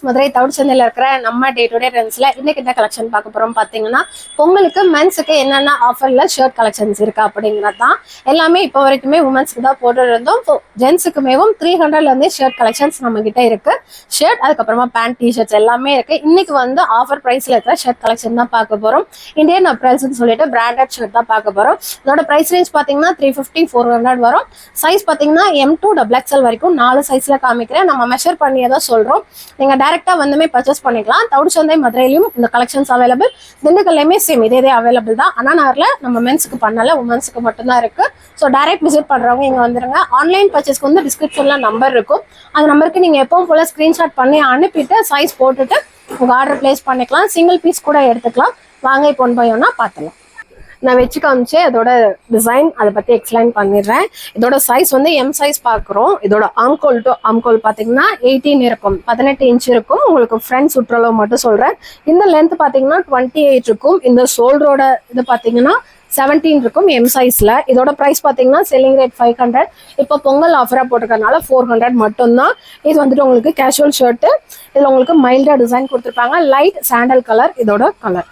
மதுரை தவுடுச்சந்தையில இருக்கிற நம்ம day to day ட்ரெண்ட்ஸ்ல இன்னைக்கு என்ன கலெக்ஷன் பார்க்க போறோம் பாத்தீங்கன்னா, பொங்கலுக்கு மென்ஸுக்கு என்னென்ன ஆஃபர்ல ஷர்ட் கலெக்ஷன்ஸ் இருக்கு அப்படிங்கிறது தான். எல்லாமே இப்போ வரைக்குமே உமன்ஸ்க்கு தான் போட்டு இருந்தோம். ஜென்ஸுக்குமேவும் 300ல இருந்தே ஷர்ட் கலெக்ஷன்ஸ் நம்ம கிட்ட இருக்கு. ஷர்ட் அதுக்கப்புறமா பேண்ட் டிஷர்ட்ஸ் எல்லாமே இருக்கு. இன்னைக்கு வந்து ஆஃபர் பிரைஸ்ல இருக்கிற ஷர்ட் கலெக்ஷன் தான் பார்க்க போறோம். இந்தியன் அப்ரைல்ஸ்னு சொல்லிட்டு பிராண்டட் ஷர்ட் தான் பார்க்க போறோம். இதோட பிரைஸ் ரேஞ்ச் பாத்தீங்கன்னா 350 400 வரும். சைஸ் பாத்தீங்கன்னா M2 XXL வரைக்கும் 4 சைஸ்ல காமிக்கிறேன். நம்ம மெஷர் பண்ணியதான் சொல்றோம். நீங்க டைரக்டா வந்துமே பர்ச்சேஸ் பண்ணிக்கலாம். தவுடுச்சந்தை மதுரையிலும் இந்த கலெக்ஷன்ஸ் அவைலபிள். திண்டுக்கல்லையுமே சேம் இதே அவைலபிள் தான். அண்ணா நகர்ல நம்ம மென்ஸுக்கு பண்ணல, உமன்ஸுக்கு மட்டும்தான் இருக்கு. ஸோ டைரக்ட் விசிட் பண்றவங்க இங்க வந்துருங்க. ஆன்லைன் பர்ச்சேஸ்க்கு வந்து டிஸ்கிரிப்ஷன்ல நம்பர் இருக்கும். அந்த நம்பருக்கு நீங்க எப்பவும் போல ஸ்கிரீன்ஷாட் பண்ணி அனுப்பிட்டு சைஸ் போட்டுட்டு உங்க ஆர்டர் பிளேஸ் பண்ணிக்கலாம். சிங்கிள் பீஸ் கூட எடுத்துக்கலாம். வாங்க இப்போ ஒன் பை ஒன்னா பார்த்துலாம். நான் வச்சு காமிச்சு அதோட டிசைன் அதை பற்றி எக்ஸ்பிளைன் பண்ணிடுறேன். இதோட சைஸ் வந்து எம் சைஸ் பார்க்குறோம். இதோட ஆம்கோல் டு ஆம்கோல் பார்த்தீங்கன்னா 18 இருக்கும், 18 இன்ச் இருக்கும். உங்களுக்கு ஃப்ரண்ட் சுற்றளவு மட்டும் சொல்கிறேன். இந்த லென்த் பார்த்தீங்கன்னா 28 இருக்கும். இந்த ஷோல்டரோட இது பார்த்தீங்கன்னா 17 இருக்கும் எம் சைஸ்ல. இதோட பிரைஸ் பார்த்தீங்கன்னா செல்லிங் ரேட் 500. இப்போ பொங்கல் ஆஃபராக போட்டிருக்கறனால 400 மட்டும்தான். இது வந்துட்டு உங்களுக்கு கேஷுவல் ஷர்ட்டு. இதில் உங்களுக்கு மைல்டா டிசைன் கொடுத்துருப்பாங்க. லைட் சாண்டல் கலர் இதோட கலர்.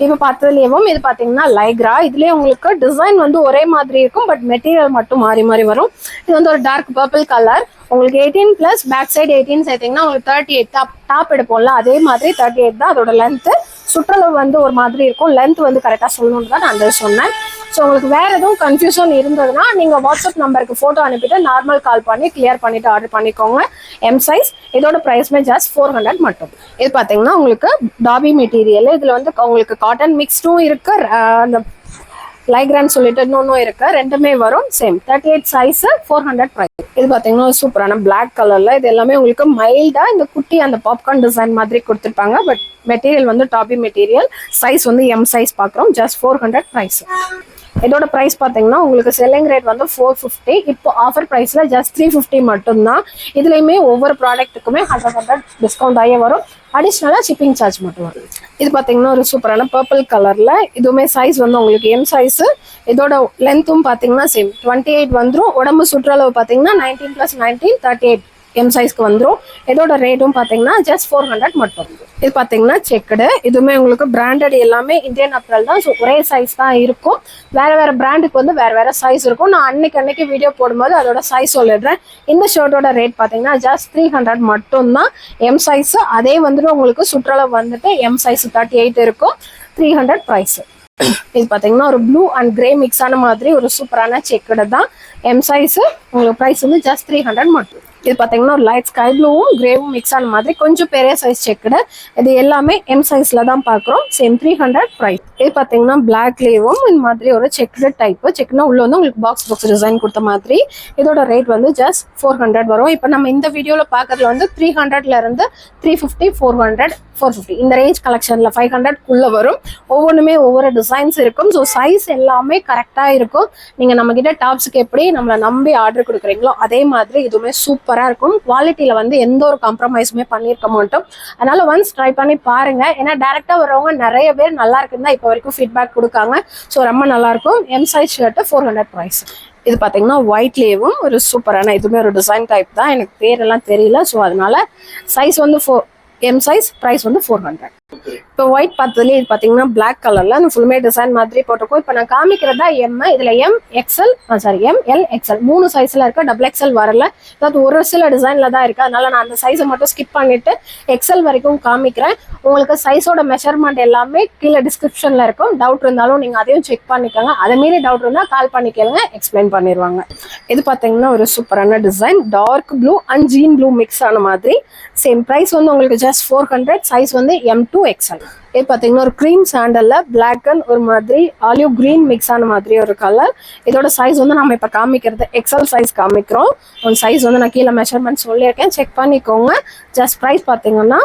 இப்போ பார்த்ததுலேயும் இது பார்த்தீங்கன்னா லைக்ரா. இதுலேயே உங்களுக்கு டிசைன் வந்து ஒரே மாதிரி இருக்கும், பட் மெட்டீரியல் மட்டும் மாறி மாறி வரும். இது வந்து ஒரு டார்க் பர்பிள் கலர். உங்களுக்கு 18 பிளஸ் பேக் சைடு 18 சேர்த்தீங்கன்னா உங்களுக்கு 38 டாப் எடுப்போம்ல, அதே மாதிரி 38 தான் அதோட லென்த்து. சுற்றளவு வந்து ஒரு மாதிரி இருக்கும். லென்த் வந்து கரெக்டாக சொல்லணும்னு தான் நான் அந்த சொன்னேன். ஸோ உங்களுக்கு வேற எதுவும் கன்ஃபியூஷன் இருந்ததுன்னா நீங்கள் வாட்ஸ்அப் நம்பருக்கு ஃபோட்டோ அனுப்பிட்டு நார்மல் கால் பண்ணி கிளியர் பண்ணிட்டு ஆர்டர் பண்ணிக்கோங்க. M size. இதோட ப்ரைஸ்மே ஜஸ்ட் 400 மட்டும். இது பார்த்தீங்கன்னா உங்களுக்கு டாபி மெட்டீரியல். இதில் வந்து உங்களுக்கு காட்டன் மிக்ஸ்டும் இருக்கு, அந்த லைக்ரான்னு சொல்லிட்டு இன்னொன்னும் இருக்கு. ரெண்டுமே வரும். Same 38 size 400 price. இது பார்த்தீங்கன்னா சூப்பரான பிளாக் கலர்ல. இது எல்லாமே உங்களுக்கு மைல்டா இந்த குட்டி அந்த பாப்கார்ன் டிசைன் மாதிரி கொடுத்துருப்பாங்க. பட் மெட்டீரியல் வந்து டாபி மெட்டீரியல். சைஸ் வந்து எம் சைஸ் பார்க்குறோம். Just 400 price. இதோட ப்ரைஸ் பார்த்தீங்கன்னா உங்களுக்கு செல்லிங் ரேட் வந்து 450. இப்போ ஆஃபர் ப்ரைஸில் ஜஸ்ட் 350 மட்டும்தான். இதுலேயுமே ஒவ்வொரு ப்ராடக்ட்டுக்குமே 100% டிஸ்கவுண்ட் ஆகியே வரும். அடிஷ்னலாக ஷிப்பிங் சார்ஜ் மட்டும் வரும். இது பார்த்தீங்கன்னா ஒரு சூப்பரான பர்பிள் கலரில். இதுவுமே சைஸ் வந்து உங்களுக்கு எம் சைஸு. இதோட லென்த்தும் பார்த்தீங்கன்னா சேம் 28 வந்துடும். உடம்பு சுற்றளவு பார்த்தீங்கன்னா 19 + 19 38 எம் சைஸ்க்கு வந்துடும். இதோட ரேட்டும் பார்த்தீங்கன்னா ஜஸ்ட் 400 மட்டும். இது பார்த்தீங்கன்னா செக்குடு. இதுவுமே உங்களுக்கு பிராண்டட் எல்லாமே இந்தியன் அப்ரல் தான். ஸோ ஒரே சைஸ் தான் இருக்கும். வேறு வேறு பிராண்டுக்கு வந்து வேறு வேறு சைஸ் இருக்கும். நான் அன்னைக்கு வீடியோ போடும்போது அதோட சைஸ் சொல்லிடுறேன். இந்த ஷர்ட்டோட ரேட் பார்த்தீங்கன்னா ஜஸ்ட் 300 மட்டும்தான். M size. அதே வந்துட்டு உங்களுக்கு சுற்றளவு வந்துட்டு எம் சைஸ் 38 இருக்கும். 300 ப்ரைஸ். இது பார்த்தீங்கன்னா ஒரு ப்ளூ அண்ட் கிரே மிக்ஸான மாதிரி ஒரு சூப்பரான செக்குடு தான். M size. உங்களுக்கு ப்ரைஸ் வந்து ஜஸ்ட் 300 மட்டும். இது பார்த்தீங்கன்னா ஒரு லைட் ஸ்கை ப்ளூவும் கிரேவும் மிக்ஸ் ஆன மாதிரி கொஞ்சம் பெரிய சைஸ் செக்குடு. இது எல்லாமே எம் சைஸ்ல தான் பார்க்குறோம். Same 300 price. இது பார்த்தீங்கன்னா பிளாக்லேயும் இந்த மாதிரி ஒரு செக்குடு டைப்பு. செக்குனா உள்ள வந்து உங்களுக்கு பாக்ஸ் டிசைன் கொடுத்த மாதிரி. இதோட ரேட் வந்து ஜஸ்ட் 400 வரும். இப்போ நம்ம இந்த வீடியோவில் பார்க்கறதுல வந்து 300ல இருந்து 350 400 450 இந்த ரேஞ்ச் கலெக்ஷன்ல 500க்குள்ள வரும். ஒவ்வொன்றுமே ஒவ்வொரு டிசைன்ஸ் இருக்கும். ஸோ சைஸ் எல்லாமே கரெக்டாக இருக்கும். நீங்கள் நம்ம கிட்ட டாப்ஸுக்கு எப்படி நம்மளை நம்பி ஆர்டர் கொடுக்குறீங்களோ அதே மாதிரி இதுவுமே சூப்பராக இருக்கும். குவாலிட்டியில் வந்து எந்த ஒரு காம்ப்ரமைஸுமே பண்ணியிருக்க மாட்டோம். அதனால ஒன்ஸ் ட்ரை பண்ணி பாருங்க. ஏன்னா டேரெக்டாக வரவங்க நிறைய பேர் நல்லா இருக்குன்னு தான் இப்போ வரைக்கும் ஃபீட்பேக் கொடுக்காங்க. ஸோ ரொம்ப நல்லா இருக்கும். M size shirt 400 price. இது பார்த்தீங்கன்னா ஒயிட்லேயும் ஒரு சூப்பரான இதுவுமே ஒரு டிசைன் டைப் தான். எனக்கு பேரெல்லாம் தெரியல. ஸோ அதனால சைஸ் வந்து எம் சைஸ். ப்ரைஸ் வந்து 400. இப்போ ஒயிட் பார்த்ததுலேயே இது பார்த்தீங்கன்னா பிளாக் கலரில் அந்த ஃபுல்மே டிசைன் மாதிரி போட்டிருக்கோம். இப்போ நான் காமிக்கிறதா எம். இதில் M XL M L XL 3 சைஸில் இருக்க. டபுள் எக்ஸ்எல் வரல. அதாவது ஒரு சில டிசைனில் தான் இருக்குது. அதனால நான் அந்த சைஸை மட்டும் ஸ்கிப் பண்ணிவிட்டு எக்ஸ்எல் வரைக்கும் காமிக்கிறேன். உங்களுக்கு சைஸோட மெஷர்மெண்ட் எல்லாமே கீழே டிஸ்கிரிப்ஷனில் இருக்கும். டவுட் இருந்தாலும் நீங்கள் அதையும் செக் பண்ணிக்கோங்க. அதை மீறி டவுட் இருந்தால் கால் பண்ணி கேளுங்க, எக்ஸ்பிளைன் பண்ணிடுவாங்க. இது பார்த்தீங்கன்னா ஒரு சூப்பரான design. Dark blue and jean blue mix ஆன மாதிரி. சேம் ப்ரைஸ் வந்து உங்களுக்கு ஜஸ்ட் 400. சைஸ் வந்து M2 XL. இது பார்த்தீங்கன்னா ஒரு க்ரீம் சாண்டல்ல பிளாக் அண்ட் ஒரு மாதிரி ஆலிவ் கிரீன் மிக்ஸ் ஆன மாதிரி ஒரு கலர். இதோட சைஸ் வந்து நம்ம இப்போ காமிக்கிறது எக்ஸல் சைஸ் காமிக்கிறோம். ஒரு சைஸ் வந்து நான் கீழே மெஷர்மெண்ட் சொல்லியிருக்கேன், செக் பண்ணிக்கோங்க. ஜஸ்ட் ப்ரைஸ் பார்த்தீங்கன்னா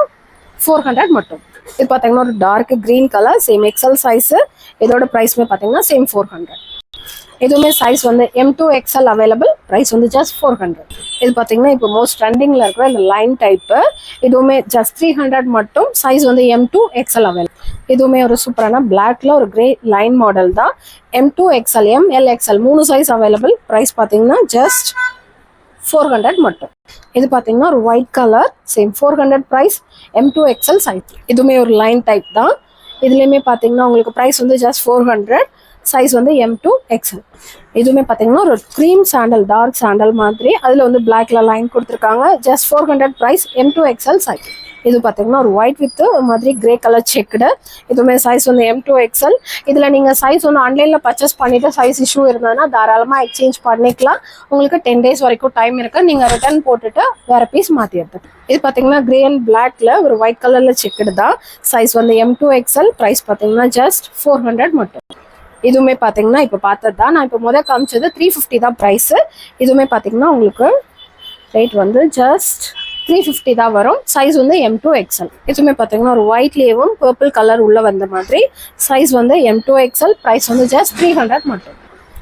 400 மட்டும். இது பார்த்தீங்கன்னா ஒரு dark green colour. Same XL size. இதோட ப்ரைஸ்மே பார்த்தீங்கன்னா சேம் 400. இதுவுமே சைஸ் வந்து M2 XL அவைலபிள். ப்ரைஸ் வந்து ஜஸ்ட் 400. இது பார்த்தீங்கன்னா இப்போ மோஸ்ட் ட்ரெண்டிங்கில் இருக்கிற இந்த லைன் டைப்பு. இதுவுமே ஜஸ்ட் 300 மட்டும். சைஸ் வந்து M2 XL அவைலபிள். இதுவுமே ஒரு சூப்பரான பிளாக்ல ஒரு கிரே லைன் மாடல் தான். M2 XL M L XL 3 size available. Price பார்த்தீங்கன்னா ஜஸ்ட் 400 மட்டும். இது பார்த்தீங்கன்னா ஒரு white colour, same 400 price, M2XL size. இதுவுமே ஒரு லைன் டைப் தான். இதுலேயுமே பார்த்தீங்கன்னா உங்களுக்கு ப்ரைஸ் வந்து ஜஸ்ட் 400, சைஸ் வந்து M2XL. இதுவுமே பார்த்தீங்கன்னா ஒரு க்ரீம் சாண்டல், டார்க் சாண்டல் மாதிரி, அதில் வந்து பிளாக்ல லைன் கொடுத்துருக்காங்க. Just 400 price, M2XL size. இது பார்த்தீங்கன்னா ஒரு ஒயிட் வித் மாதிரி கிரே கலர் செக்குடு. இதுவுமே சைஸ் வந்து M2XL. இதில் நீங்கள் சைஸ் வந்து ஆன்லைனில் பர்ச்சேஸ் பண்ணிவிட்டு சைஸ் இஷ்யூ இருந்ததுன்னா தாராளமாக எக்ஸ்சேஞ்ச் பண்ணிக்கலாம். உங்களுக்கு 10 days வரைக்கும் டைம் இருக்குது. நீங்கள் ரிட்டர்ன் போட்டுட்டு வேறு பீஸ் மாற்றி எடுத்துக்கலாம். இது பார்த்தீங்கன்னா கிரே அண்ட் பிளாக்ல ஒரு ஒயிட் கலரில் செக்குடு தான். சைஸ் வந்து M2XL. ப்ரைஸ் பார்த்தீங்கன்னா ஜஸ்ட் 400 மட்டும். இதுவுமே பார்த்தீங்கன்னா இப்போ பார்த்தது தான். நான் இப்போ முதல் காமிச்சது 350 தான் ப்ரைஸு. இதுவுமே பார்த்தீங்கன்னா உங்களுக்கு ரேட் வந்து ஜஸ்ட் 350 தான் வரும். சைஸ் வந்து M2XL. இதுவுமே பார்த்தீங்கன்னா ஒரு ஒயிட்லேயும் பர்பிள் கலர் உள்ள வந்த மாதிரி. சைஸ் வந்து M2XL. ப்ரைஸ் வந்து ஜஸ்ட் 300 மட்டும்.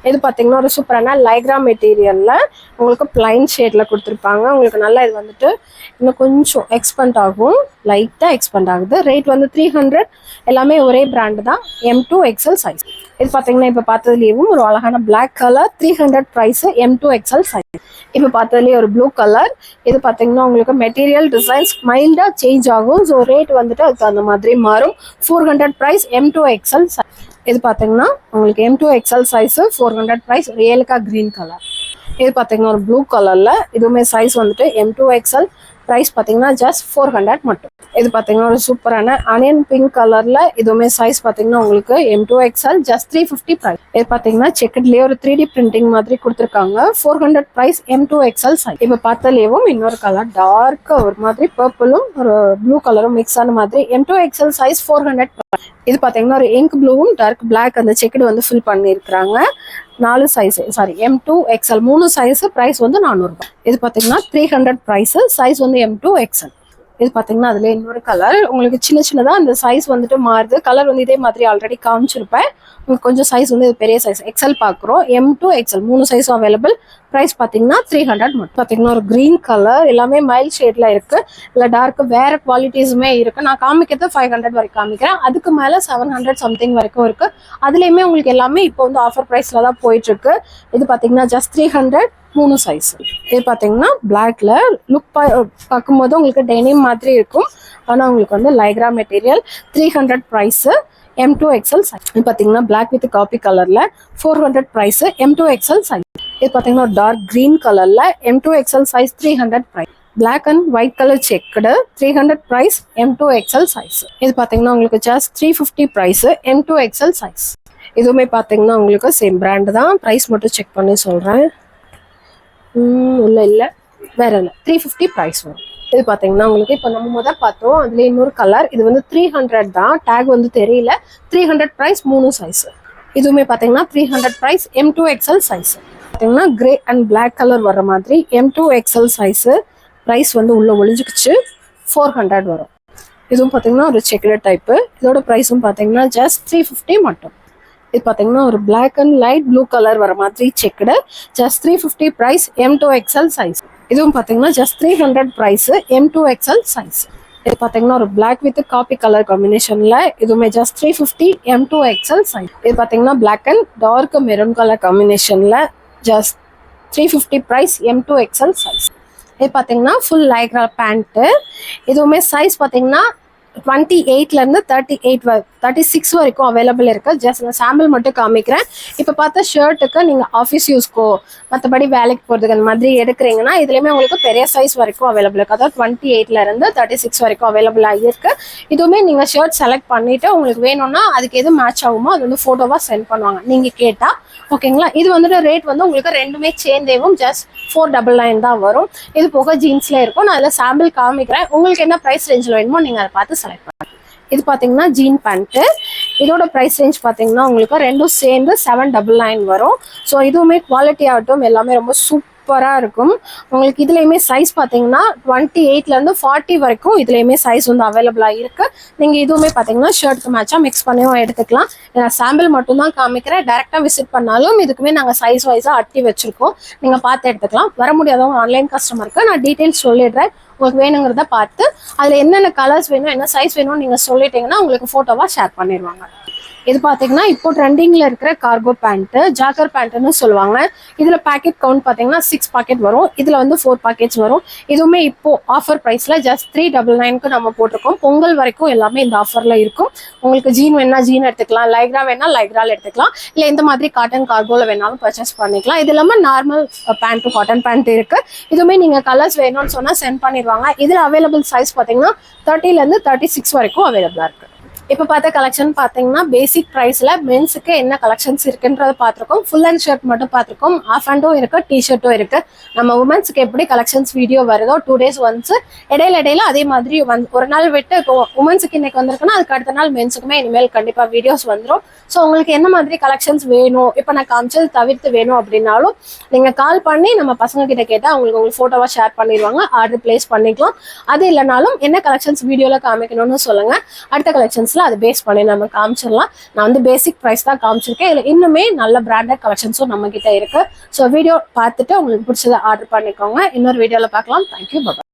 இது பார்த்தீங்கன்னா ஒரு சூப்பரான லைக்ரா மெட்டீரியலில் உங்களுக்கு பிளைன் ஷேடில் கொடுத்துருப்பாங்க. உங்களுக்கு நல்லா இது வந்துட்டு இன்னும் கொஞ்சம் எக்ஸ்பெண்ட் ஆகும், லைட்டாக எக்ஸ்பெண்ட் ஆகுது. ரேட் வந்து 300. எல்லாமே ஒரே பிராண்டு தான், M2XL சைஸ். இது பார்த்தீங்கன்னா இப்போ பார்த்ததுலேயும் ஒரு அழகான black colour, 300 price, M2XL size. இப்போ பார்த்ததுலேயே ஒரு ப்ளூ கலர். இது பார்த்தீங்கன்னா உங்களுக்கு மெட்டீரியல் டிசைன்ஸ் மைல்டாக சேஞ்ச் ஆகும். ஸோ ரேட் வந்துட்டு அதுக்கு அந்த மாதிரி மாறும். 400 ப்ரைஸ், M2XL சைஸ். இது பார்த்தீங்கன்னா உங்களுக்கு M2XL சைஸு, 400 ப்ரைஸ், ரியலுக்கா க்ரீன் கலர். இது பார்த்தீங்கன்னா ஒரு ப்ளூ கலரில். இதுவுமே சைஸ் வந்துட்டு M2XL. ப்ரைஸ் பார்த்தீங்கன்னா ஜஸ்ட் 400 மட்டும். இது பார்த்தீங்கன்னா ஒரு சூப்பரான அனியன் பிங்க் கலரில். இதுவுமே சைஸ் பார்த்தீங்கன்னா உங்களுக்கு M2XL. Just 350 price. இது பார்த்தீங்கன்னா செக்கட்லேயே ஒரு 3D பிரிண்டிங் மாதிரி கொடுத்துருக்காங்க. 400 ப்ரைஸ், M2XL சைஸ். இப்போ பார்த்தலேயும் இன்னொரு கலர் டார்க்காக ஒரு மாதிரி பர்பிளும் ஒரு ப்ளூ கலரும் மிக்ஸ் ஆன மாதிரி, M2XL சைஸ், 400 ப்ரைஸ். இது பார்த்தீங்கன்னா ஒரு இங்க் ப்ளூவும் டார்க் பிளாக் அந்த செக்கடு வந்து ஃபில் பண்ணியிருக்கிறாங்க. 4 size, sorry M2XL 3 size. Price வந்து 400 ரூபாய். இது பார்த்தீங்கன்னா 300 ப்ரைஸ், சைஸ் வந்து M2XL. இது பார்த்தீங்கன்னா அதில் இன்னொரு கலர். உங்களுக்கு சின்ன சின்னதாக அந்த சைஸ் வந்துட்டு மாறுது. கலர் வந்து இதே மாதிரி ஆல்ரெடி காமிச்சிருப்பேன். உங்களுக்கு கொஞ்சம் சைஸ் வந்து இது பெரிய சைஸ் எக்ஸல் பார்க்குறோம். M2XL 3 சைஸும் அவைலபிள். ப்ரைஸ் பார்த்தீங்கன்னா 300 மட்டும். பார்த்தீங்கன்னா ஒரு க்ரீன் கலர், எல்லாமே மைல்ட் ஷேடில் இருக்குது. இல்லை டார்க்கு வேறு குவாலிட்டிஸுமே இருக்குது. நான் காமிக்கிறது 500 வரைக்கும் காமிக்கிறேன். அதுக்கு மேலே 700 சம்திங் வரைக்கும் இருக்குது. அதுலேயுமே உங்களுக்கு எல்லாமே இப்போ வந்து ஆஃபர் ப்ரைஸில் தான் போயிட்டுருக்கு. இது பார்த்தீங்கன்னா ஜஸ்ட் 300, 3 சைஸ். இது பார்த்தீங்கன்னா பிளாக்ல லுக் பார்க்கும்போது உங்களுக்கு டெனிம் மாதிரி இருக்கும். ஆனால் உங்களுக்கு வந்து Lycra material, 300 price, M2XL size. இது பார்த்தீங்கன்னா பிளாக் வித் காப்பி கலரில், 400 ப்ரைஸு, M2XL சைஸ். இது பார்த்தீங்கன்னா டார்க் க்ரீன் கலரில், M2XL size, 300 price. Black and white colour checked, 300 price, M2XL size. இது பார்த்தீங்கன்னா உங்களுக்கு ஜஸ்ட் 350 ப்ரைஸு, M2XL சைஸ். இதுவுமே பார்த்தீங்கன்னா உங்களுக்கு சேம் பிராண்டு தான். ப்ரைஸ் மட்டும் செக் பண்ணி சொல்கிறேன். இல்லை வேற இல்லை, 350 ப்ரைஸ் வரும். இது பார்த்தீங்கன்னா உங்களுக்கு இப்போ நம்ம முதல் பார்த்தோம், அதில் இன்னொரு கலர். இது வந்து 300 தான், டேக் வந்து தெரியல. 300 ப்ரைஸ், 3 சைஸ். இதுவுமே பார்த்தீங்கன்னா 300 ப்ரைஸ், M2XL சைஸ். பார்த்தீங்கன்னா கிரே அண்ட் பிளாக் கலர் வர மாதிரி M2XL சைஸு. ப்ரைஸ் வந்து உள்ளே ஒளிஞ்சுக்குச்சு, 400 வரும். இதுவும் பார்த்தீங்கன்னா ஒரு செக்குலர் டைப்பு. இதோட ப்ரைஸும் பார்த்தீங்கன்னா ஜஸ்ட் 350 மட்டும். இது பார்த்தீங்கன்னா ஒரு black and light blue colour வர மாதிரி checked, just 350 price, M2XL size. இதுவும் பார்த்தீங்கன்னா ஜஸ்ட் 300 ப்ரைஸு, M2XL சைஸ். இது பார்த்தீங்கன்னா ஒரு பிளாக் வித் காப்பி கலர் காம்பினேஷனில். இதுவுமே ஜஸ்ட் 350, M2XL சைஸ். இது பார்த்தீங்கன்னா black and dark maroon colour காம்பினேஷனில், ஜஸ்ட் 350 ப்ரைஸ், M2XL சைஸ். இது பார்த்தீங்கன்னா ஃபுல் லைக்ரா பேண்ட்டு. இதுவுமே சைஸ் பார்த்தீங்கன்னா 28லேருந்து 36 வரைக்கும் அவைலபிள் இருக்குது. ஜஸ்ட் நான் சாம்பிள் மட்டும் காமிக்கிறேன். இப்போ பார்த்த ஷர்ட்டுக்கு நீங்கள் ஆஃபீஸ் யூஸ்க்கோ மற்றபடி வேலைக்கு போகிறதுக்கு அந்த மாதிரி எடுக்கிறீங்கன்னா இதுலேயுமே உங்களுக்கு பெரிய சைஸ் வரைக்கும் அவைலபிள் இருக்குது. அதாவது 28லேருந்து 36 வரைக்கும் அவைலபிளாக இருக்குது. இதுவுமே நீங்கள் ஷர்ட் செலக்ட் பண்ணிவிட்டு உங்களுக்கு வேணும்னா அதுக்கு எது மேட்ச் ஆகுமோ அது வந்து ஃபோட்டோவாக சென்ட் பண்ணுவாங்க நீங்கள் கேட்டால். ஓகேங்களா? இது வந்துட்டு ரேட் வந்து உங்களுக்கு ரெண்டுமே சேர்ந்தேவும் ஜஸ்ட் 499 தான் வரும். இது போக ஜீன்ஸ்ல இருக்கும். நான் அதில் சாம்பிள் காமிக்கிறேன். உங்களுக்கு என்ன ப்ரைஸ் ரேஞ்சில் வேணுமோ நீங்கள் அதை பார்த்து செலக்ட் பண்ணுங்க. இது பார்த்தீங்கன்னா ஜீன் பேண்ட்டு. இதோட ப்ரைஸ் ரேஞ்ச் பார்த்தீங்கன்னா உங்களுக்கு ரெண்டும் சேர்ந்து 799 வரும். ஸோ இதுவுமே குவாலிட்டி ஆகட்டும் எல்லாமே ரொம்ப சூப்பராக இருக்கும். உங்களுக்கு இதுலேயுமே சைஸ் பார்த்தீங்கன்னா 28லேருந்து 40 வரைக்கும் இதுலேயுமே சைஸ் வந்து அவைலபிளாக இருக்குது. நீங்கள் இதுவுமே பார்த்தீங்கன்னா ஷர்ட்டுக்கு மேட்சாக மிக்ஸ் பண்ணியும் எடுத்துக்கலாம். நான் சாம்பிள் மட்டும்தான் காமிக்கிறேன். டேரெக்டாக விசிட் பண்ணாலும் இதுக்குமே நாங்கள் சைஸ் வைஸாக அட்டி வச்சுருக்கோம். நீங்கள் பார்த்து எடுத்துக்கலாம். வர முடியாதவங்க ஆன்லைன் கஸ்டமருக்கு நான் டீட்டெயில்ஸ் சொல்லிடுறேன். உங்களுக்கு வேணுங்கிறத பார்த்து அதில் என்னென்ன கலர்ஸ் வேணும் என்ன சைஸ் வேணும்னு நீங்கள் சொல்லிட்டீங்கன்னா உங்களுக்கு ஃபோட்டோவாக ஷேர் பண்ணிடுவாங்க. இது பார்த்தீங்கன்னா இப்போ ட்ரெண்டிங்கில் இருக்கிற கார்கோ பேண்ட்டு, ஜாக்கர் பேண்ட்டுன்னு சொல்லுவாங்க. இதில் பேக்கெட் கவுண்ட் பார்த்தீங்கன்னா 6 பாக்கெட் வரும். இதில் வந்து 4 பாக்கெட்ஸ் வரும். இதுவுமே இப்போ ஆஃபர் ப்ரைஸில் ஜஸ்ட் 399க்கு நம்ம போட்டிருக்கோம். பொங்கல் வரைக்கும் எல்லாமே இந்த ஆஃபரில் இருக்கும். உங்களுக்கு ஜீன் வேணா ஜீன் எடுத்துக்கலாம், லைக்ரா வேணா லைக்ரால் எடுத்துக்கலாம், இல்லை இந்த மாதிரி காட்டன் கார்கோவில் வேணாலும் பர்ச்சேஸ் பண்ணிக்கலாம். இது இல்லாமல் நார்மல் பேண்ட்டும் காட்டன் பேண்ட் இருக்குது. இதுவுமே நீங்கள் கலர்ஸ் வேணும்னு சொன்னால் சென்ட் பண்ணிடுவாங்க. இதில் அவைலபிள் சைஸ் பார்த்தீங்கன்னா 30லேருந்து 36 வரைக்கும் அவைலபிளாக இருக்குது. இப்போ பார்த்த கலெக்ஷன் பார்த்தீங்கன்னா பேசிக் ப்ரைஸில் மென்ஸுக்கு என்ன கலெக்ஷன்ஸ் இருக்குன்றதை பார்த்துருக்கோம். ஃபுல் அண்ட் ஷர்ட் மட்டும் பார்த்துருக்கோம். ஆஃப் ஹேண்டும் இருக்குது, டிஷர்ட்டும் இருக்குது. நம்ம உமன்ஸுக்கு எப்படி கலெக்ஷன்ஸ் வீடியோ வருதோ 2 days ஒன்ஸ் இடையில அதே மாதிரி ஒரு நாள் விட்டு உமன்ஸுக்கு இன்னைக்கு வந்திருக்குன்னா அதுக்கு அடுத்த நாள் மென்ஸுக்குமே இனிமேல் கண்டிப்பாக வீடியோஸ் வந்துடும். ஸோ உங்களுக்கு என்ன மாதிரி கலெக்ஷன்ஸ் வேணும், இப்போ நான் காமிச்சது தவிர்த்து வேணும் அப்படின்னாலும் நீங்கள் கால் பண்ணி நம்ம பசங்க கிட்ட கேட்டால் உங்களுக்கு ஃபோட்டோவாக ஷேர் பண்ணிடுவாங்க, ஆர்டர் பிளேஸ் பண்ணிக்கலாம். அது இல்லைனாலும் என்ன கலெக்ஷன்ஸ் வீடியோவில் காமிக்கணும்னு சொல்லுங்கள். அடுத்த கலெக்ஷன்ஸ் அதை பேஸ் பண்ணி நம்ம காமிச்சிடலாம். நான் வந்து பேசிக் ப்ரைஸ் தான் காமிச்சிருக்கேன். இதில் இன்னுமே நல்ல பிராண்டட் கலெக்ஷன்ஸும் நம்ம கிட்ட இருக்கு. ஸோ வீடியோ பார்த்துட்டு உங்களுக்கு பிடிச்சதை ஆர்டர் பண்ணிக்கோங்க. இன்னொரு வீடியோவில் பார்க்கலாம். தேங்க்யூ, பாய்.